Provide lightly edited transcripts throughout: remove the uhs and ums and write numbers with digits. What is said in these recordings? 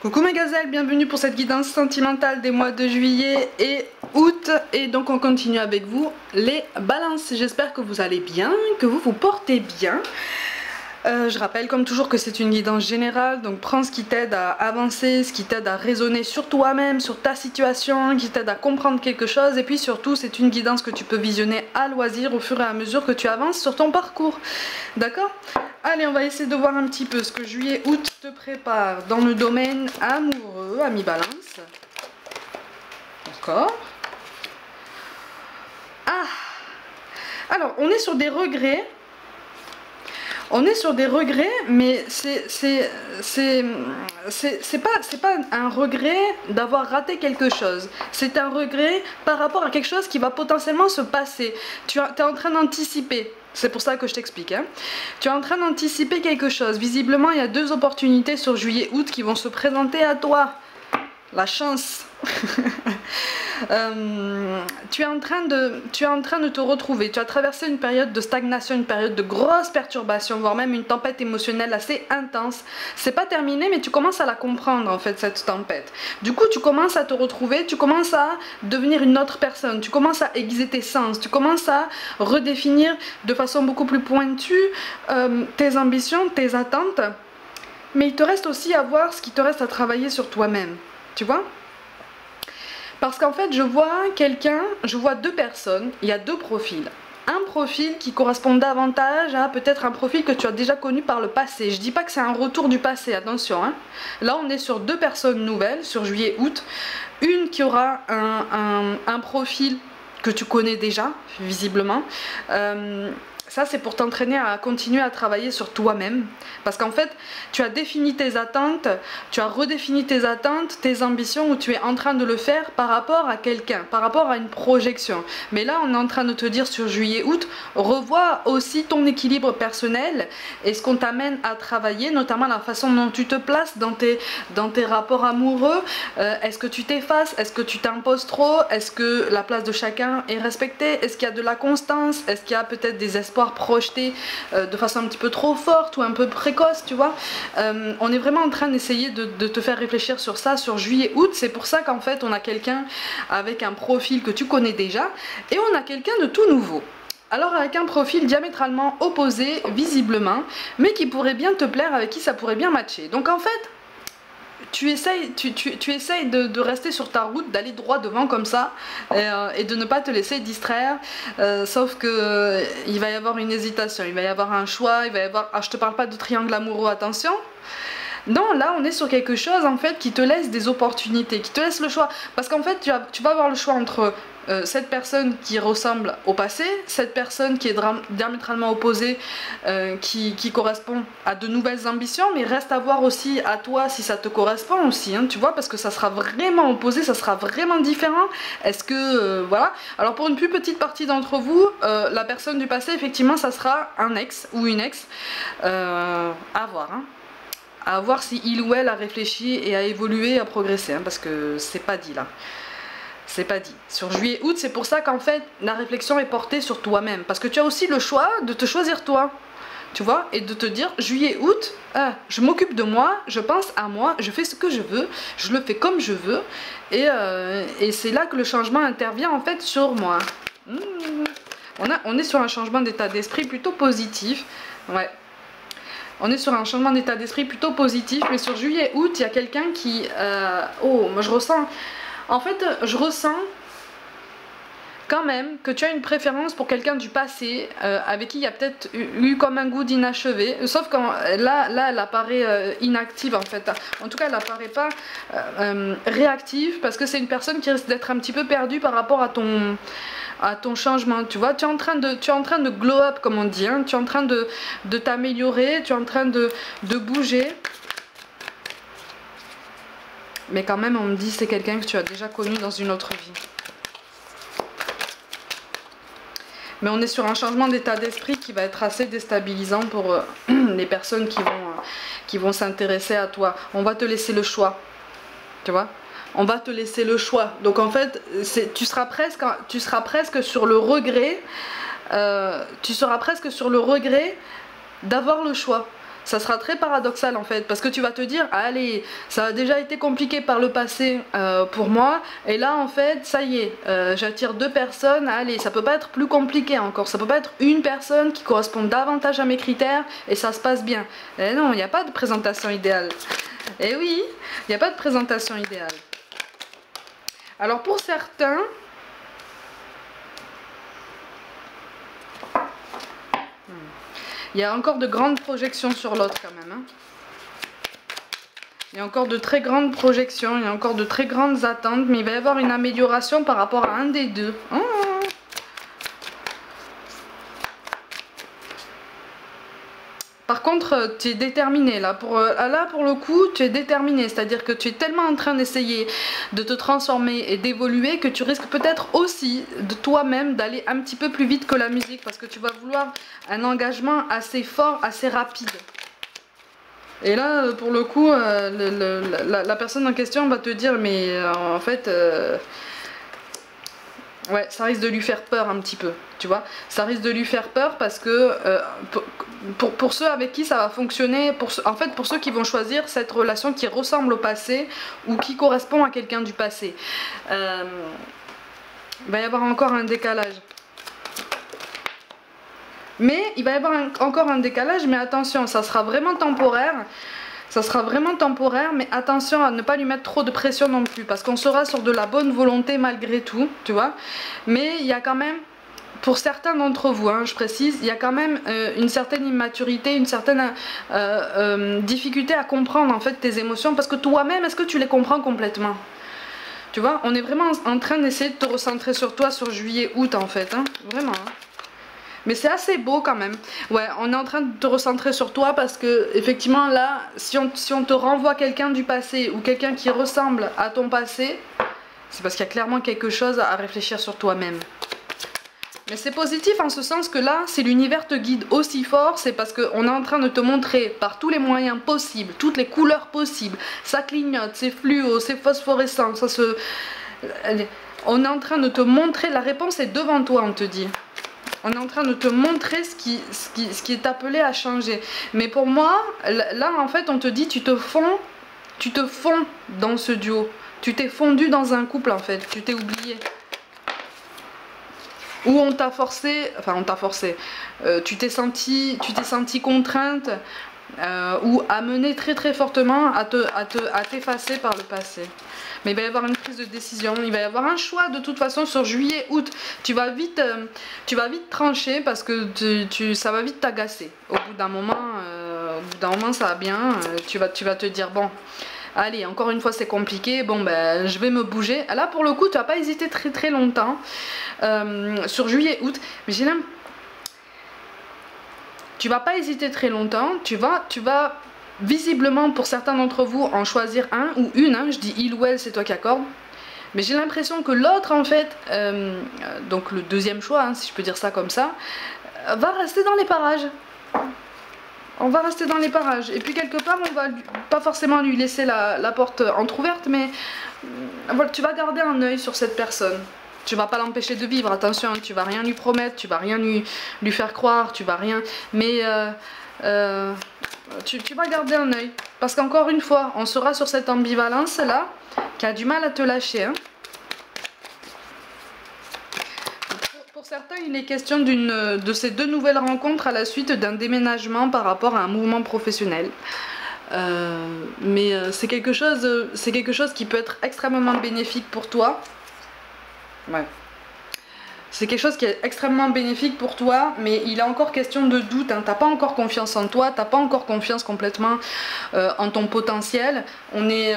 Coucou mes gazelles, bienvenue pour cette guidance sentimentale des mois de juillet et août. Et donc on continue avec vous les balances. J'espère que vous allez bien, que vous vous portez bien. Je rappelle comme toujours que c'est une guidance générale, donc prends ce qui t'aide à avancer, ce qui t'aide à raisonner sur toi-même, sur ta situation, qui t'aide à comprendre quelque chose. Et puis surtout c'est une guidance que tu peux visionner à loisir au fur et à mesure que tu avances sur ton parcours. D'accord ? Allez, on va essayer de voir un petit peu ce que juillet-août te prépare dans le domaine amoureux, ami balance. D'accord. Ah! Alors, on est sur des regrets. On est sur des regrets, mais c'est pas un regret d'avoir raté quelque chose. C'est un regret par rapport à quelque chose qui va potentiellement se passer. Tu es en train d'anticiper. C'est pour ça que je t'explique. Hein. Tu es en train d'anticiper quelque chose. Visiblement, il y a deux opportunités sur juillet-août qui vont se présenter à toi. La chance. Tu es en train de te retrouver. Tu as traversé une période de stagnation, une période de grosse perturbation, voire même une tempête émotionnelle assez intense. C'est pas terminé, mais tu commences à la comprendre en fait, cette tempête. Du coup, tu commences à te retrouver, tu commences à devenir une autre personne, tu commences à aiguiser tes sens, tu commences à redéfinir de façon beaucoup plus pointue tes ambitions, tes attentes. Mais il te reste aussi à voir ce qui te reste à travailler sur toi-même. Tu vois ? Parce qu'en fait, je vois deux personnes, il y a deux profils. Un profil qui correspond davantage à peut-être un profil que tu as déjà connu par le passé. Je dis pas que c'est un retour du passé, attention. Hein. Là, on est sur deux personnes nouvelles, sur juillet-août. Une qui aura un profil que tu connais déjà, visiblement. Ça, c'est pour t'entraîner à continuer à travailler sur toi-même. Parce qu'en fait, tu as défini tes attentes, tu as redéfini tes attentes, tes ambitions, ou tu es en train de le faire par rapport à quelqu'un, par rapport à une projection. Mais là, on est en train de te dire sur juillet-août, revois aussi ton équilibre personnel et ce qu'on t'amène à travailler, notamment la façon dont tu te places dans tes rapports amoureux. Est-ce que tu t'effaces? Est-ce que tu t'imposes trop? Est-ce que la place de chacun est respectée? Est-ce qu'il y a de la constance? Est-ce qu'il y a peut-être des espoirs projetés de façon un petit peu trop forte ou un peu précoce, tu vois. On est vraiment en train d'essayer de te faire réfléchir sur ça, sur juillet-août. C'est pour ça qu'en fait on a quelqu'un avec un profil que tu connais déjà et on a quelqu'un de tout nouveau. Alors avec un profil diamétralement opposé visiblement, mais qui pourrait bien te plaire, avec qui ça pourrait bien matcher. Donc en fait tu essayes de rester sur ta route, d'aller droit devant comme ça et de ne pas te laisser distraire, sauf que il va y avoir une hésitation, il va y avoir un choix, il va y avoir... Ah, je te parle pas de triangle amoureux, attention. Non, là on est sur quelque chose en fait qui te laisse des opportunités, qui te laisse le choix. Parce qu'en fait tu vas avoir le choix entre cette personne qui ressemble au passé, cette personne qui est diamétralement opposée, qui correspond à de nouvelles ambitions, mais reste à voir aussi à toi si ça te correspond aussi, hein, tu vois, parce que ça sera vraiment opposé, ça sera vraiment différent. Est-ce que, voilà. Alors pour une plus petite partie d'entre vous, la personne du passé, effectivement, ça sera un ex ou une ex, à voir, hein. À voir si il ou elle a réfléchi et a évolué, a progressé, hein, parce que c'est pas dit là. C'est pas dit. Sur juillet-août, c'est pour ça qu'en fait, la réflexion est portée sur toi-même. Parce que tu as aussi le choix de te choisir toi. Tu vois, et de te dire, juillet-août, je m'occupe de moi, je pense à moi, je fais ce que je veux, je le fais comme je veux. Et c'est là que le changement intervient en fait sur moi. On est sur un changement d'état d'esprit plutôt positif. Ouais. On est sur un changement d'état d'esprit plutôt positif, mais sur juillet-août, il y a quelqu'un qui... oh, moi je ressens... En fait, je ressens quand même que tu as une préférence pour quelqu'un du passé, avec qui il y a peut-être eu comme un goût d'inachevé, sauf quand là elle apparaît inactive en fait. En tout cas, elle apparaît pas réactive, parce que c'est une personne qui risque d'être un petit peu perdue par rapport à ton changement, tu vois. Tu es en train de glow up, comme on dit, hein. Tu es en train de t'améliorer, tu es en train de bouger. Mais quand même, on me dit c'est quelqu'un que tu as déjà connu dans une autre vie. Mais on est sur un changement d'état d'esprit qui va être assez déstabilisant pour les personnes qui vont s'intéresser à toi. On va te laisser le choix, tu vois. On va te laisser le choix. Donc en fait, tu seras presque sur le regret. Tu seras presque sur le regret d'avoir le choix. Ça sera très paradoxal en fait, parce que tu vas te dire, allez, ça a déjà été compliqué par le passé pour moi, et là en fait, ça y est, j'attire 2 personnes, allez, ça peut pas être plus compliqué encore, ça peut pas être une personne qui correspond davantage à mes critères, et ça se passe bien. Et non, il n'y a pas de présentation idéale. Et oui, il n'y a pas de présentation idéale. Alors pour certains... Il y a encore de grandes projections sur l'autre quand même. Hein. Il y a encore de très grandes projections, il y a encore de très grandes attentes, mais il va y avoir une amélioration par rapport à un des deux. Oh. Par contre, tu es déterminé là pour le coup, tu es déterminé, c'est-à-dire que tu es tellement en train d'essayer de te transformer et d'évoluer que tu risques peut-être aussi de toi-même d'aller un petit peu plus vite que la musique, parce que tu vas vouloir un engagement assez fort, assez rapide. Et là, pour le coup, la personne en question va te dire, mais en fait... ouais, ça risque de lui faire peur un petit peu, tu vois. Ça risque de lui faire peur parce que pour ceux avec qui ça va fonctionner, en fait pour ceux qui vont choisir cette relation qui ressemble au passé ou qui correspond à quelqu'un du passé, il va y avoir encore un décalage. Mais il va y avoir encore un décalage, mais attention, ça sera vraiment temporaire. Ça sera vraiment temporaire, mais attention à ne pas lui mettre trop de pression non plus, parce qu'on sera sur de la bonne volonté malgré tout, tu vois. Mais il y a quand même, pour certains d'entre vous, hein, je précise, il y a quand même une certaine immaturité, une certaine difficulté à comprendre en fait tes émotions, parce que toi-même, est-ce que tu les comprends complètement? Tu vois, on est vraiment en train d'essayer de te recentrer sur toi sur juillet-août en fait, hein, vraiment. Hein. Mais c'est assez beau quand même. Ouais, on est en train de te recentrer sur toi parce que effectivement là, si on te renvoie quelqu'un du passé ou quelqu'un qui ressemble à ton passé, c'est parce qu'il y a clairement quelque chose à réfléchir sur toi-même. Mais c'est positif en ce sens que là, si l'univers te guide aussi fort, c'est parce qu'on est en train de te montrer par tous les moyens possibles, toutes les couleurs possibles, ça clignote, c'est fluo, c'est phosphorescent, ça se... On est en train de te montrer, la réponse est devant toi, on te dit. On est en train de te montrer ce qui est appelé à changer. Mais pour moi, là en fait on te dit tu te fonds dans ce duo. Tu t'es fondu dans un couple en fait, tu t'es oublié. Ou on t'a forcé, enfin on t'a forcé, tu t'es senti contrainte ou amenée très très fortement à t'effacer par le passé. Mais il va y avoir une prise de décision, il va y avoir un choix de toute façon sur juillet-août. Tu vas vite trancher parce que ça va vite t'agacer. Au bout d'un moment, ça va bien, tu vas te dire bon, allez, encore une fois c'est compliqué, bon ben je vais me bouger. Là pour le coup tu vas pas hésiter très très longtemps sur juillet-août, mais j'ai l'impression... Tu vas pas hésiter très longtemps, tu vas visiblement pour certains d'entre vous en choisir un ou une, hein, je dis il ou elle, c'est toi qui accorde. Mais j'ai l'impression que l'autre en fait, donc le deuxième choix, hein, si je peux dire ça comme ça, va rester dans les parages. On va rester dans les parages. Et puis quelque part, on va pas forcément lui laisser la porte entrouverte, mais voilà, tu vas garder un œil sur cette personne. Tu vas pas l'empêcher de vivre, attention, hein, tu vas rien lui promettre, tu vas rien lui faire croire, tu vas rien... Mais tu vas garder un œil. Parce qu'encore une fois, on sera sur cette ambivalence là, qui a du mal à te lâcher. Hein. Pour certains, il est question de ces 2 nouvelles rencontres à la suite d'un déménagement par rapport à un mouvement professionnel. Mais c'est quelque chose qui peut être extrêmement bénéfique pour toi. Ouais. C'est quelque chose qui est extrêmement bénéfique pour toi, mais il est encore question de doute, hein. T'as pas encore confiance en toi, t'as pas encore confiance complètement en ton potentiel. On est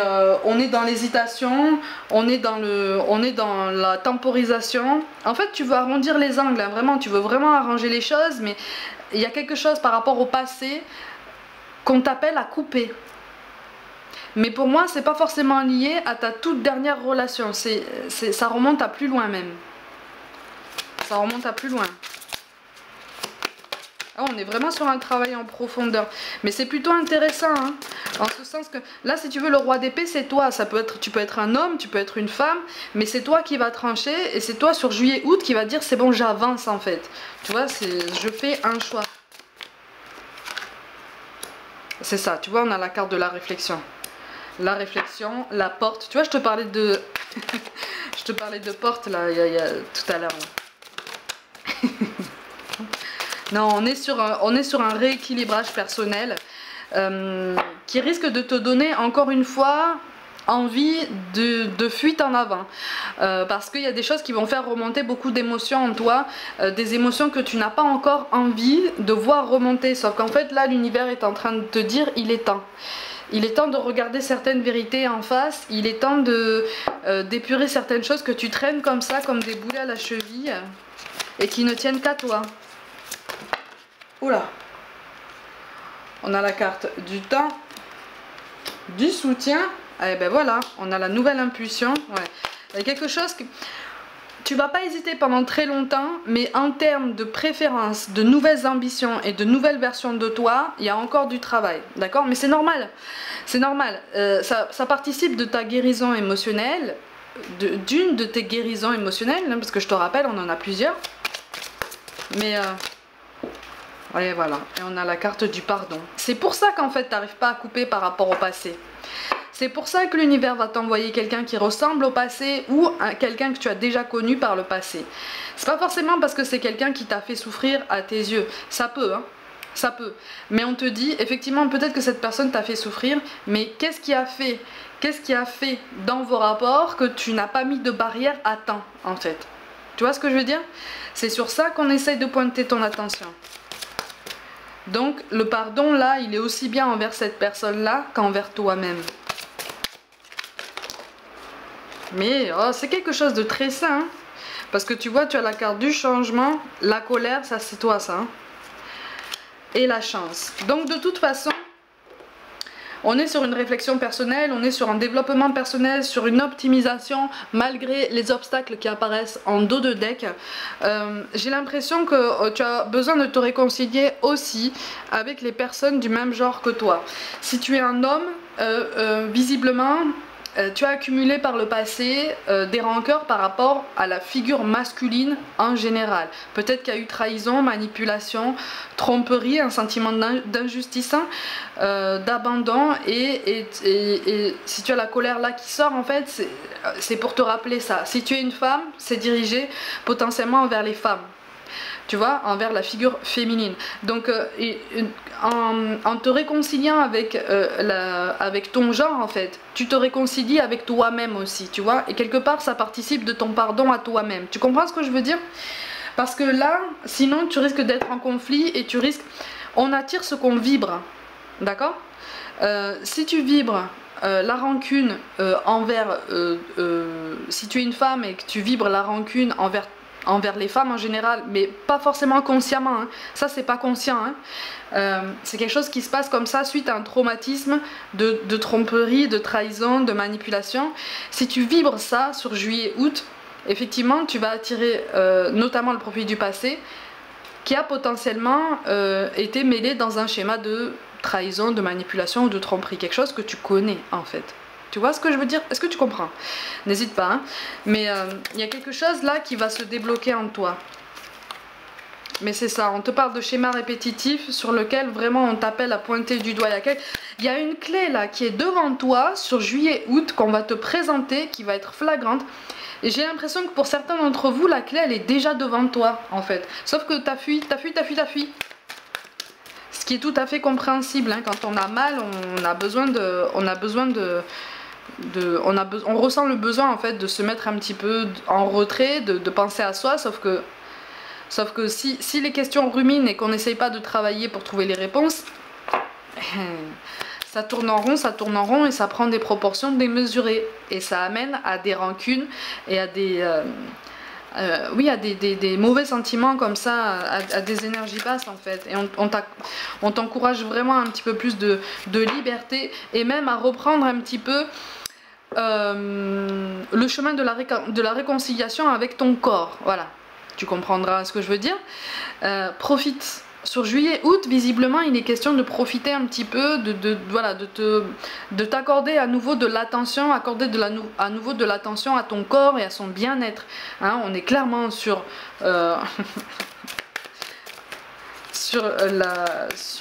dans l'hésitation, on est dans la temporisation. En fait, tu veux arrondir les angles, hein, vraiment, tu veux vraiment arranger les choses, mais il y a quelque chose par rapport au passé qu'on t'appelle à couper. Mais pour moi, c'est pas forcément lié à ta toute dernière relation. Ça remonte à plus loin même. Ça remonte à plus loin. Ah, on est vraiment sur un travail en profondeur. Mais c'est plutôt intéressant, hein, en ce sens que là, si tu veux, le roi d'épée, c'est toi. Tu peux être un homme, tu peux être une femme, mais c'est toi qui va trancher. Et c'est toi sur juillet-août qui va dire c'est bon, j'avance en fait. Tu vois, je fais un choix. C'est ça, tu vois, on a la carte de la réflexion. La réflexion, la porte. Tu vois, je te parlais de... je te parlais de porte, là, il y a tout à l'heure. Non, on est sur un rééquilibrage personnel qui risque de te donner, encore une fois, envie de fuite en avant. Parce qu'il y a des choses qui vont faire remonter beaucoup d'émotions en toi, des émotions que tu n'as pas encore envie de voir remonter. Sauf qu'en fait, là, l'univers est en train de te dire, il est temps. Il est temps de regarder certaines vérités en face, il est temps d'épurer certaines choses que tu traînes comme ça, comme des boulets à la cheville, et qui ne tiennent qu'à toi. Oula. On a la carte du temps, du soutien, et ben voilà, on a la nouvelle impulsion. Ouais. Il y a quelque chose que... Tu vas pas hésiter pendant très longtemps, mais en termes de préférence, de nouvelles ambitions et de nouvelles versions de toi, il y a encore du travail, d'accord? Mais c'est normal, c'est normal. Ça participe de ta guérison émotionnelle, d'une de tes guérisons émotionnelles, hein, parce que je te rappelle, on en a plusieurs. Mais ouais, voilà, et on a la carte du pardon. C'est pour ça qu'en fait, tu n'arrives pas à couper par rapport au passé. C'est pour ça que l'univers va t'envoyer quelqu'un qui ressemble au passé ou quelqu'un que tu as déjà connu par le passé. C'est pas forcément parce que c'est quelqu'un qui t'a fait souffrir à tes yeux. Ça peut, hein. Ça peut. Mais on te dit, effectivement, peut-être que cette personne t'a fait souffrir, mais qu'est-ce qui a fait dans vos rapports que tu n'as pas mis de barrière à temps, en fait? Tu vois ce que je veux dire? C'est sur ça qu'on essaye de pointer ton attention. Donc, le pardon, là, il est aussi bien envers cette personne-là qu'envers toi-même. Mais oh, c'est quelque chose de très sain, hein, parce que tu vois, tu as la carte du changement, la colère, ça c'est toi ça, hein, et la chance. Donc de toute façon, on est sur une réflexion personnelle, on est sur un développement personnel, sur une optimisation, malgré les obstacles qui apparaissent en dos de deck. J'ai l'impression que tu as besoin de te réconcilier aussi avec les personnes du même genre que toi. Si tu es un homme, visiblement... tu as accumulé par le passé des rancœurs par rapport à la figure masculine en général. Peut-être qu'il y a eu trahison, manipulation, tromperie, un sentiment d'injustice, d'abandon. Et si tu as la colère là qui sort, en fait, c'est pour te rappeler ça. Si tu es une femme, c'est dirigé potentiellement envers les femmes. Tu vois, envers la figure féminine. Donc en te réconciliant avec, avec ton genre, en fait, tu te réconcilies avec toi-même aussi, tu vois, et quelque part ça participe de ton pardon à toi-même. Tu comprends ce que je veux dire? Parce que là, sinon tu risques d'être en conflit et tu risques... On attire ce qu'on vibre, d'accord? Si tu vibres la rancune envers... si tu es une femme et que tu vibres la rancune envers les femmes en général, mais pas forcément consciemment, hein. Ça c'est pas conscient, hein. C'est quelque chose qui se passe comme ça suite à un traumatisme de tromperie, de trahison, de manipulation. Si tu vibres ça sur juillet-août, effectivement tu vas attirer notamment le profil du passé qui a potentiellement été mêlé dans un schéma de trahison, de manipulation ou de tromperie, quelque chose que tu connais en fait. Tu vois ce que je veux dire? Est-ce que tu comprends? N'hésite pas, hein. Mais il y a quelque chose là qui va se débloquer en toi. Mais c'est ça, on te parle de schéma répétitif sur lequel vraiment on t'appelle à pointer du doigt. Il y a une clé là qui est devant toi sur juillet-août qu'on va te présenter, qui va être flagrante. Et j'ai l'impression que pour certains d'entre vous, la clé elle est déjà devant toi en fait. Sauf que t'as fui. Ce qui est tout à fait compréhensible, hein. Quand on a mal, on ressent le besoin en fait de se mettre un petit peu en retrait, de penser à soi, sauf que si les questions ruminent et qu'on n'essaye pas de travailler pour trouver les réponses, ça tourne en rond et ça prend des proportions démesurées et ça amène à des rancunes et à des des mauvais sentiments comme ça, à des énergies basses en fait. Et on t'encourage vraiment un petit peu plus de liberté et même à reprendre un petit peu le chemin de la réconciliation avec ton corps. Voilà, tu comprendras ce que je veux dire. Profite. Sur juillet-août, visiblement, il est question de profiter un petit peu, de t'accorder à nouveau de l'attention, à nouveau de l'attention à ton corps et à son bien-être. Hein, on est clairement sur sur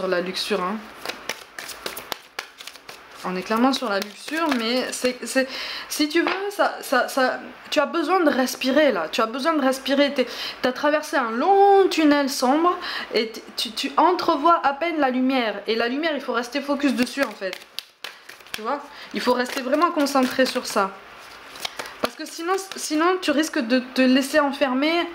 la luxure. Hein. On est clairement sur la luxure, mais si tu veux, tu as besoin de respirer là. Tu as besoin de respirer. Tu as traversé un long tunnel sombre et tu entrevois à peine la lumière. Et la lumière, il faut rester focus dessus en fait. Tu vois? Il faut rester vraiment concentré sur ça. Parce que sinon tu risques de te laisser enfermer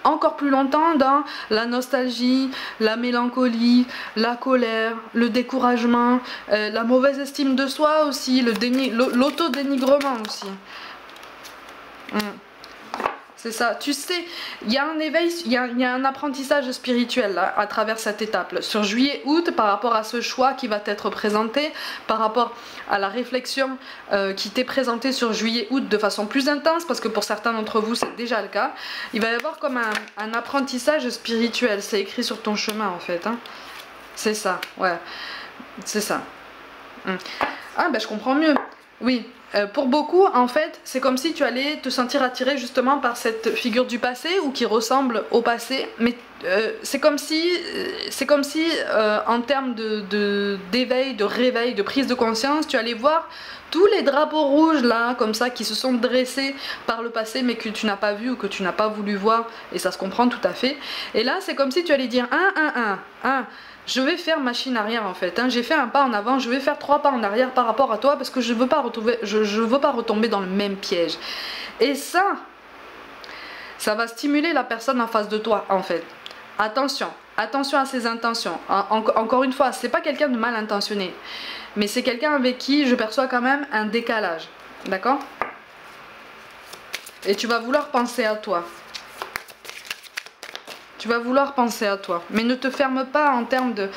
encore plus longtemps dans la nostalgie, la mélancolie, la colère, le découragement, la mauvaise estime de soi aussi, l'autodénigrement aussi. C'est ça, tu sais, il y a un éveil, il y a un apprentissage spirituel là, à travers cette étape. Sur juillet-août, par rapport à ce choix qui va t'être présenté, par rapport à la réflexion qui t'est présentée sur juillet-août de façon plus intense, parce que pour certains d'entre vous c'est déjà le cas, il va y avoir comme un apprentissage spirituel, c'est écrit sur ton chemin en fait. Hein. C'est ça, ouais, c'est ça. Ah ben je comprends mieux, oui. Pour beaucoup, en fait, c'est comme si tu allais te sentir attiré justement par cette figure du passé ou qui ressemble au passé, mais c'est comme si en termes d'éveil, de réveil, de prise de conscience, tu allais voir tous les drapeaux rouges là, comme ça, qui se sont dressés par le passé, mais que tu n'as pas vu ou que tu n'as pas voulu voir, et ça se comprend tout à fait. Et là, c'est comme si tu allais dire je vais faire machine arrière en fait, hein. J'ai fait un pas en avant, je vais faire 3 pas en arrière par rapport à toi parce que je veux pas retomber dans le même piège. Et ça va stimuler la personne en face de toi en fait. Attention à ses intentions. Encore une fois, c'est pas quelqu'un de mal intentionné, mais c'est quelqu'un avec qui je perçois quand même un décalage, d'accord? Et tu vas vouloir penser à toi. Tu vas vouloir penser à toi, mais ne te ferme pas en termes de...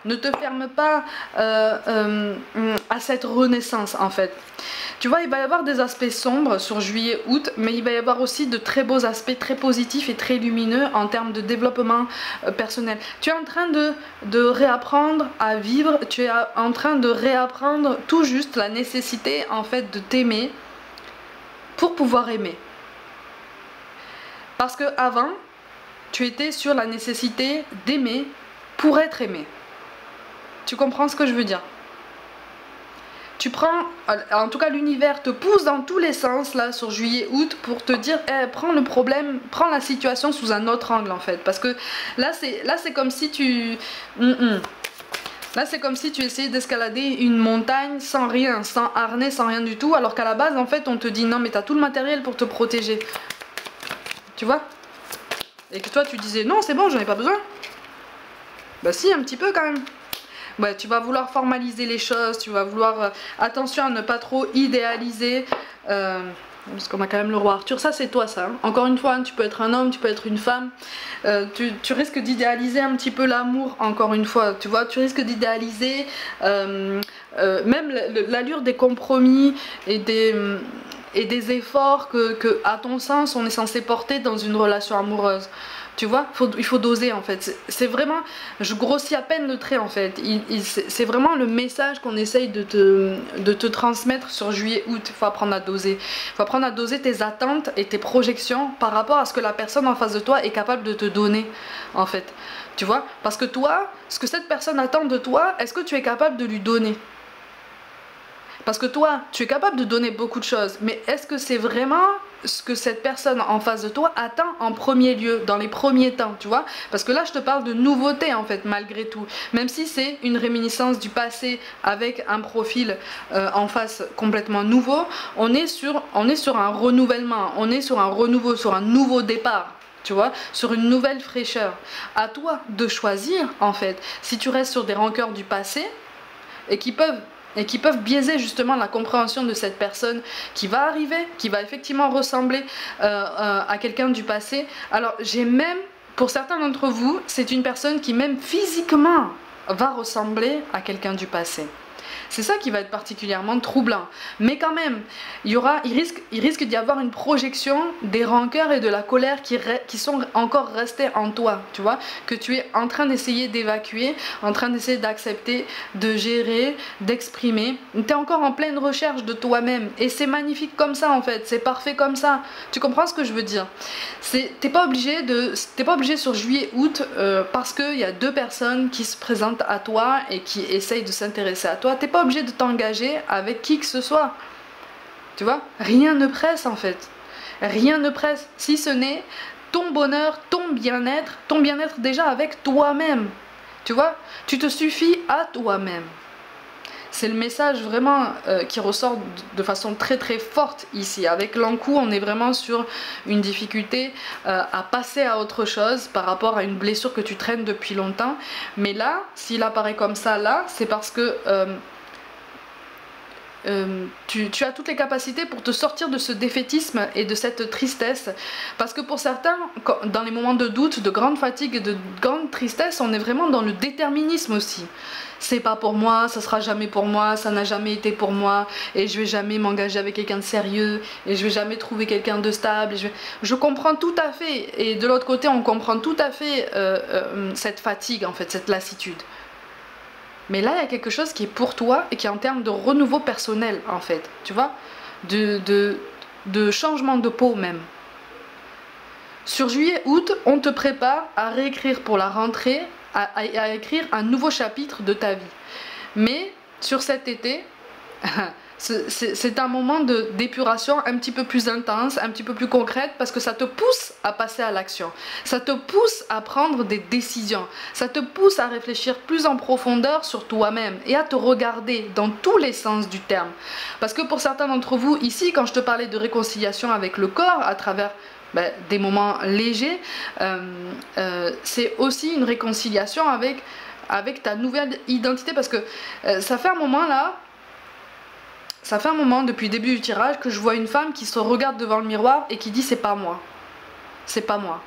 Ne te ferme pas à cette renaissance en fait. Tu vois, il va y avoir des aspects sombres sur juillet-août, mais il va y avoir aussi de très beaux aspects très positifs et très lumineux en termes de développement personnel. Tu es en train de réapprendre à vivre, tu es en train de réapprendre tout juste la nécessité en fait de t'aimer pour pouvoir aimer. Parce que avant, tu étais sur la nécessité d'aimer pour être aimé. Tu comprends ce que je veux dire? Tu prends, en tout cas l'univers te pousse dans tous les sens là sur juillet-août pour te dire prends le problème, prends la situation sous un autre angle en fait. Parce que là c'est comme si tu... Là c'est comme si tu essayais d'escalader une montagne sans rien, sans harnais, sans rien du tout. Alors qu'à la base en fait on te dit non mais t'as tout le matériel pour te protéger. Tu vois? Et que toi tu disais non c'est bon j'en ai pas besoin. Bah si un petit peu quand même. Ouais, tu vas vouloir formaliser les choses, tu vas vouloir attention à ne pas trop idéaliser parce qu'on a quand même le roi Arthur, ça c'est toi ça hein. Encore une fois hein, tu peux être un homme, tu peux être une femme, tu risques d'idéaliser un petit peu l'amour encore une fois, tu vois, tu risques d'idéaliser même l'allure des compromis et des efforts que à ton sens on est censé porter dans une relation amoureuse. Tu vois, il faut doser en fait. C'est vraiment, je grossis à peine le trait en fait. C'est vraiment le message qu'on essaye de te transmettre sur juillet-août. Il faut apprendre à doser. Il faut apprendre à doser tes attentes et tes projections par rapport à ce que la personne en face de toi est capable de te donner en fait. Tu vois, parce que toi, ce que cette personne attend de toi, est-ce que tu es capable de lui donner ? Parce que toi, tu es capable de donner beaucoup de choses, mais est-ce que c'est vraiment ce que cette personne en face de toi attend en premier lieu, dans les premiers temps, tu vois? Parce que là, je te parle de nouveauté en fait, malgré tout. Même si c'est une réminiscence du passé avec un profil en face complètement nouveau, on est sur un renouvellement, on est sur un renouveau, sur un nouveau départ. Tu vois, sur une nouvelle fraîcheur. À toi de choisir en fait, si tu restes sur des rancœurs du passé et qui peuvent biaiser justement la compréhension de cette personne qui va arriver, qui va effectivement ressembler à quelqu'un du passé. Alors j'ai même, pour certains d'entre vous, c'est une personne qui même physiquement va ressembler à quelqu'un du passé. C'est ça qui va être particulièrement troublant. Mais quand même, il risque d'y avoir une projection des rancœurs et de la colère qui sont encore restés en toi, tu vois, que tu es en train d'essayer d'évacuer, en train d'essayer d'accepter, de gérer, d'exprimer. Tu es encore en pleine recherche de toi-même et c'est magnifique comme ça en fait, c'est parfait comme ça. Tu comprends ce que je veux dire? T'es pas obligé sur juillet-août parce qu'il y a deux personnes qui se présentent à toi et qui essayent de s'intéresser à toi. T'es pas obligé de t'engager avec qui que ce soit. Tu vois, rien ne presse en fait. Rien ne presse, si ce n'est ton bonheur, ton bien-être déjà avec toi-même. Tu vois, tu te suffis à toi-même. C'est le message vraiment qui ressort de façon très très forte ici. Avec l'encou, on est vraiment sur une difficulté à passer à autre chose par rapport à une blessure que tu traînes depuis longtemps. Mais là, s'il apparaît comme ça là, c'est parce que tu as toutes les capacités pour te sortir de ce défaitisme et de cette tristesse, parce que pour certains, dans les moments de doute, de grande fatigue et de grande tristesse, on est vraiment dans le déterminisme aussi. C'est pas pour moi, ça sera jamais pour moi, ça n'a jamais été pour moi, et je vais jamais m'engager avec quelqu'un de sérieux, et je vais jamais trouver quelqu'un de stable. Je comprends tout à fait, et de l'autre côté on comprend tout à fait cette fatigue en fait, cette lassitude. Mais là, il y a quelque chose qui est pour toi et qui est en termes de renouveau personnel, en fait. Tu vois, de changement de peau même. Sur juillet-août, on te prépare à réécrire pour la rentrée, à écrire un nouveau chapitre de ta vie. Mais sur cet été, c'est un moment d'épuration un petit peu plus intense, un petit peu plus concrète, parce que ça te pousse à passer à l'action. Ça te pousse à prendre des décisions. Ça te pousse à réfléchir plus en profondeur sur toi-même et à te regarder dans tous les sens du terme. Parce que pour certains d'entre vous, ici, quand je te parlais de réconciliation avec le corps à travers des moments légers, c'est aussi une réconciliation avec ta nouvelle identité, parce que ça fait un moment là, ça fait un moment depuis le début du tirage que je vois une femme qui se regarde devant le miroir et qui dit c'est pas moi. C'est pas moi.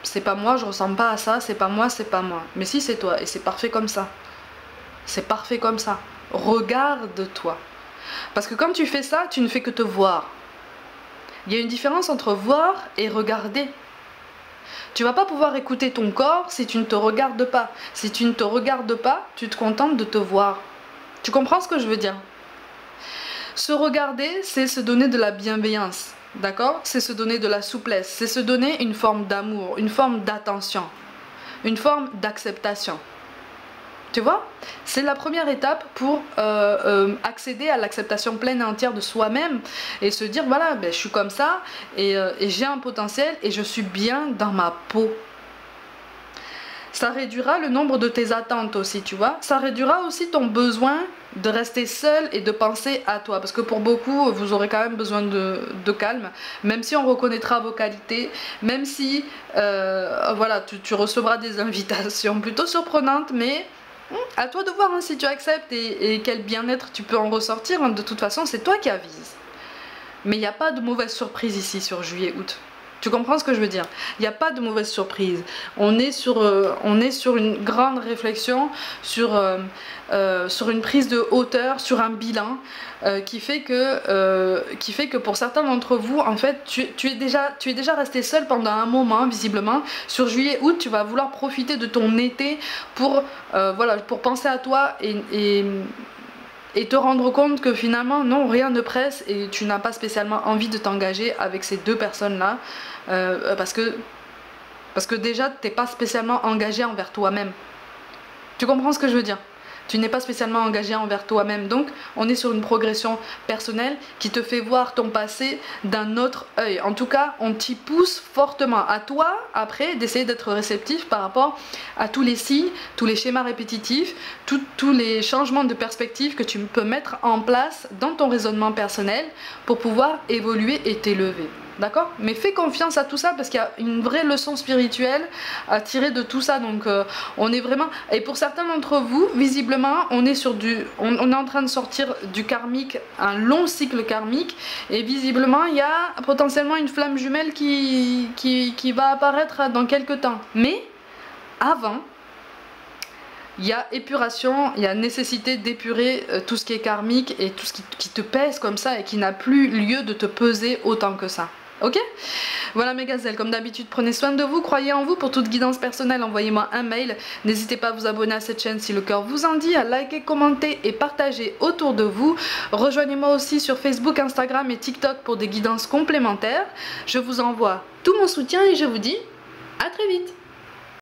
C'est pas moi, je ressemble pas à ça, c'est pas moi, c'est pas moi. Mais si, c'est toi et c'est parfait comme ça. C'est parfait comme ça. Regarde-toi. Parce que quand tu fais ça, tu ne fais que te voir. Il y a une différence entre voir et regarder. Tu vas pas pouvoir écouter ton corps si tu ne te regardes pas. Si tu ne te regardes pas, tu te contentes de te voir. Tu comprends ce que je veux dire ? Se regarder, c'est se donner de la bienveillance, d'accord? C'est se donner de la souplesse, c'est se donner une forme d'amour, une forme d'attention, une forme d'acceptation. Tu vois? C'est la première étape pour accéder à l'acceptation pleine et entière de soi-même et se dire, voilà, je suis comme ça et j'ai un potentiel et je suis bien dans ma peau. Ça réduira le nombre de tes attentes aussi, tu vois. Ça réduira aussi ton besoin de rester seul et de penser à toi. Parce que pour beaucoup, vous aurez quand même besoin de calme. Même si on reconnaîtra vos qualités, même si voilà, tu recevras des invitations plutôt surprenantes, mais à toi de voir hein, si tu acceptes et quel bien-être tu peux en ressortir. De toute façon, c'est toi qui avises. Mais il n'y a pas de mauvaise surprise ici sur juillet-août. Tu comprends ce que je veux dire? Il n'y a pas de mauvaise surprise. On est sur une grande réflexion, sur une prise de hauteur, sur un bilan qui fait que pour certains d'entre vous, en fait, tu es déjà resté seul pendant un moment, visiblement. Sur juillet-août, tu vas vouloir profiter de ton été pour penser à toi et te rendre compte que finalement, non, rien ne presse et tu n'as pas spécialement envie de t'engager avec ces deux personnes-là parce que déjà, tu n'es pas spécialement engagé envers toi-même. Tu comprends ce que je veux dire? Tu n'es pas spécialement engagé envers toi-même. Donc, on est sur une progression personnelle qui te fait voir ton passé d'un autre œil. En tout cas, on t'y pousse fortement. À toi, après, d'essayer d'être réceptif par rapport à tous les signes, tous les schémas répétitifs, tous les changements de perspective que tu peux mettre en place dans ton raisonnement personnel pour pouvoir évoluer et t'élever. D'accord? Mais fais confiance à tout ça parce qu'il y a une vraie leçon spirituelle à tirer de tout ça. Donc on est vraiment... Et pour certains d'entre vous, visiblement, on est en train de sortir du karmique, un long cycle karmique. Et visiblement, il y a potentiellement une flamme jumelle qui va apparaître dans quelques temps. Mais avant, il y a épuration, il y a nécessité d'épurer tout ce qui est karmique et tout ce qui te pèse comme ça et qui n'a plus lieu de te peser autant que ça. Ok? Voilà mes gazelles, comme d'habitude, prenez soin de vous, croyez en vous. Pour toute guidance personnelle, envoyez-moi un mail. N'hésitez pas à vous abonner à cette chaîne si le cœur vous en dit, à liker, commenter et partager autour de vous. Rejoignez-moi aussi sur Facebook, Instagram et TikTok pour des guidances complémentaires. Je vous envoie tout mon soutien et je vous dis à très vite.